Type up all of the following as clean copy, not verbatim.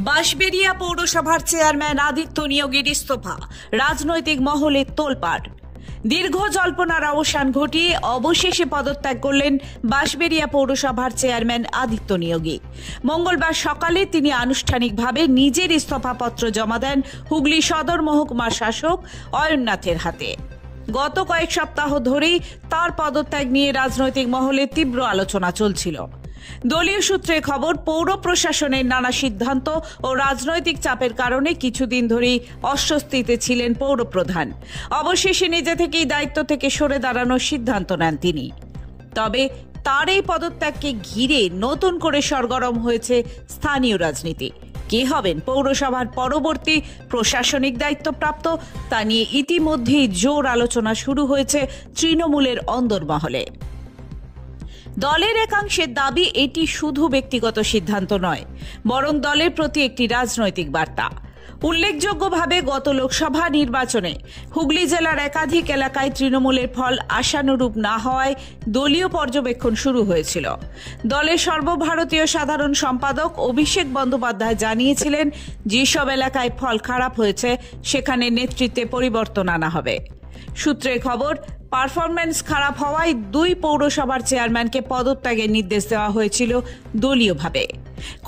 বাঁশবেড়িয়া পৌরসভার চেয়ারম্যান আদিত্য নিয়োগের ইস্তফা, রাজনৈতিক মহলে তোলপাড়। দীর্ঘ জল্পনার অবসান ঘটিয়ে অবশেষে পদত্যাগ করলেন বাঁশবেড়িয়া পৌরসভার চেয়ারম্যান আদিত্য নিয়োগী। মঙ্গলবার সকালে তিনি আনুষ্ঠানিকভাবে নিজের ইস্তফাপত্র জমা দেন হুগলি সদর মহকুমার শাসক অয়ননাথের হাতে। গত কয়েক সপ্তাহ ধরেই তার পদত্যাগ নিয়ে রাজনৈতিক মহলে তীব্র আলোচনা চলছিল। দলীয় সূত্রে খবর, পৌর প্রশাসনের নানা সিদ্ধান্ত ও রাজনৈতিক চাপের কারণে কিছুদিন ধরেই অস্বস্তিতে ছিলেন পৌরপ্রধান। অবশেষে নিজে থেকেই দায়িত্ব থেকে সরে দাঁড়ানোর সিদ্ধান্ত নেন তিনি। তবে তার এই পদত্যাগকে ঘিরে নতুন করে সরগরম হয়েছে স্থানীয় রাজনীতি। কে হবেন পৌরসভার পরবর্তী প্রশাসনিক দায়িত্বপ্রাপ্ত, তা নিয়ে ইতিমধ্যেই জোর আলোচনা শুরু হয়েছে তৃণমূলের অন্দরমহলে। দলের একাংশের দাবি, এটি শুধু ব্যক্তিগত সিদ্ধান্ত নয়, বরং দলের প্রতি একটি রাজনৈতিক বার্তা। উল্লেখযোগ্যভাবে গত লোকসভা নির্বাচনে হুগলি জেলার একাধিক এলাকায় তৃণমূলের ফল আশানুরূপ না হওয়ায় দলীয় পর্যবেক্ষণ শুরু হয়েছিল। দলের সর্বভারতীয় সাধারণ সম্পাদক অভিষেক বন্দ্যোপাধ্যায় জানিয়েছিলেন, যেসব এলাকায় ফল খারাপ হয়েছে সেখানে নেতৃত্বে পরিবর্তন আনা হবে। সূত্রে খবর, পারফরম্যান্স খারাপ হওয়ায় দুই পৌরসভার চেয়ারম্যানকে পদত্যাগের নির্দেশ দেওয়া হয়েছিল দলীয়ভাবে।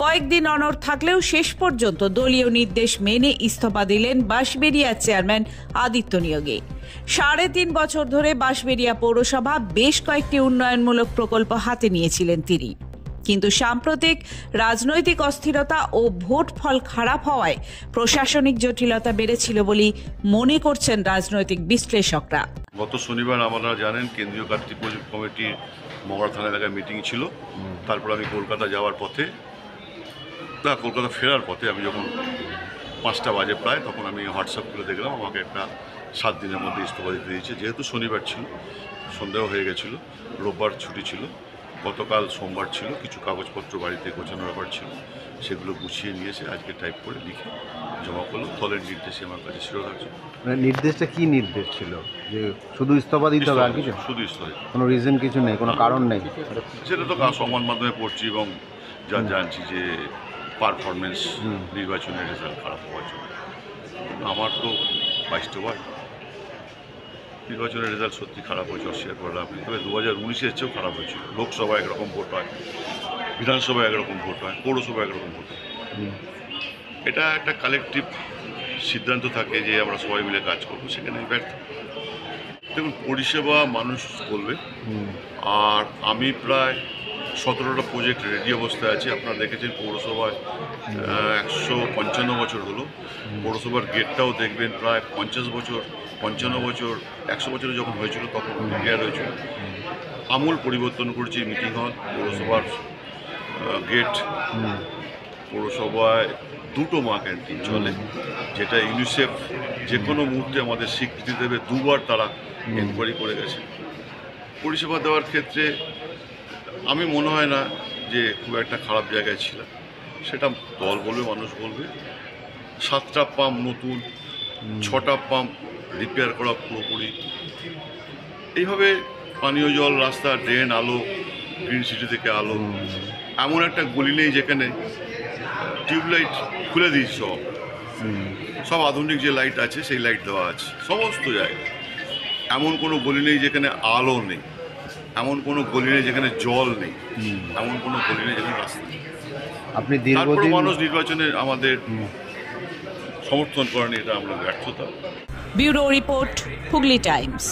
কয়েকদিন অনড় থাকলেও শেষ পর্যন্ত দলীয় নির্দেশ মেনে ইস্তফা দিলেন বাঁশবেড়িয়ার চেয়ারম্যান আদিত্য নিয়োগী। 3.5 বছর ধরে বাঁশবেড়িয়া পৌরসভা বেশ কয়েকটি উন্নয়নমূলক প্রকল্প হাতে নিয়েছিলেন তিনি। কিন্তু সাম্প্রতিক রাজনৈতিক অস্থিরতা ও ভোট ফল খারাপ হওয়ায় প্রশাসনিক জটিলতা বেড়েছিল বলে মনে করছেন রাজনৈতিক বিশ্লেষকরা। গত শনিবার আপনারা জানেন, কেন্দ্রীয় কার্যকরী কমিটির মগরা থানা এলাকায় মিটিং ছিল। তারপর আমি কলকাতা ফেরার পথে আমি যখন 5টা বাজে প্রায়, তখন আমি হোয়াটসঅ্যাপ করে দেখলাম আমাকে একটা 7 দিনের মধ্যে ইস্তফা দিতে দিয়েছে। যেহেতু শনিবার ছিল, সন্দেহ হয়ে গেছিলো, রোববার ছুটি ছিল, গতকাল সোমবার ছিল, কিছু কাগজপত্র বাড়িতে গোছানোর ব্যাপার ছিল, সেগুলো গুছিয়ে নিয়েছে। আজকে টাইপ করে লিখে জমা করলো। দলের নির্দেশে আমার কাছে শিরোধার্য। নির্দেশটা কি নির্দেশ ছিল? যে শুধু ইস্তফা দিতে হবে, আর কিছু? শুধু ইস্তফা, কোনো রিজন কিছু নেই, কোনো কারণ নেই? সেটা তো সংবাদ মাধ্যমে পড়ছি এবং জানছি যে পারফরমেন্স, নির্বাচনের রেজাল্ট খারাপ হওয়ার জন্য। আমার তো 22টা ওয়ার্ড, নির্বাচনের রেজাল্ট সত্যি খারাপ হয়েছে, অস্বীকার করলাম। তবে 2019-এর চেয়েও খারাপ হয়েছিল। লোকসভায় একরকম ভোট হয়, বিধানসভায় একরকম ভোট হয়, পৌরসভায় একরকম ভোট হয়। এটা একটা কালেকটিভ সিদ্ধান্ত থাকে যে আমরা সবাই মিলে কাজ করবো, সেখানে ব্যর্থ। দেখুন, পরিষেবা মানুষ বলবে। আর আমি প্রায় 17টা প্রজেক্ট রেডি অবস্থায় আছে। আপনারা দেখেছেন পৌরসভায় 155 বছর হলো। পৌরসভার গেটটাও দেখবেন প্রায় 50 বছর, 55 বছর, 100 বছরে যখন হয়েছিল তখন রিপেয়ার হয়েছিল। আমূল পরিবর্তন করেছি মিটিং হল, পৌরসভার গেট। পৌরসভায় 2টো মা ক্যান্টিন চলে, যেটা ইউনিসেফ যে কোনো মুহূর্তে আমাদের স্বীকৃতি দেবে। 2বার তারা এনকোয়ারি করে গেছে। পরিষেবা দেওয়ার ক্ষেত্রে আমি মনে হয় না যে খুব একটা খারাপ জায়গায় ছিলাম। সেটা দল বলবে, মানুষ বলবে। 7টা পাম্প নতুন, 6টা পাম্প রিপেয়ার করা পুরোপুরি। এইভাবে পানীয় জল, রাস্তা, ড্রেন, আলো, গ্রিন সিটি থেকে আলো। এমন একটা গলি নেই যেখানে টিউবলাইট খুলে দিয়েছি। সব আধুনিক যে লাইট আছে সেই লাইট দেওয়া আছে সমস্ত জায়গায়। এমন কোনো গলি নেই যেখানে আলো নেই, এমন কোনো গলি নেই যেখানে জল নেই, এমন কোনো গলি নেই যেখানে রাস্তা নেই। আপনি তারপরে মানুষ নির্বাচনে আমাদের সমর্থন করেনি, এটা আমরা ব্যর্থতা। Bureau report, Hooghly Times.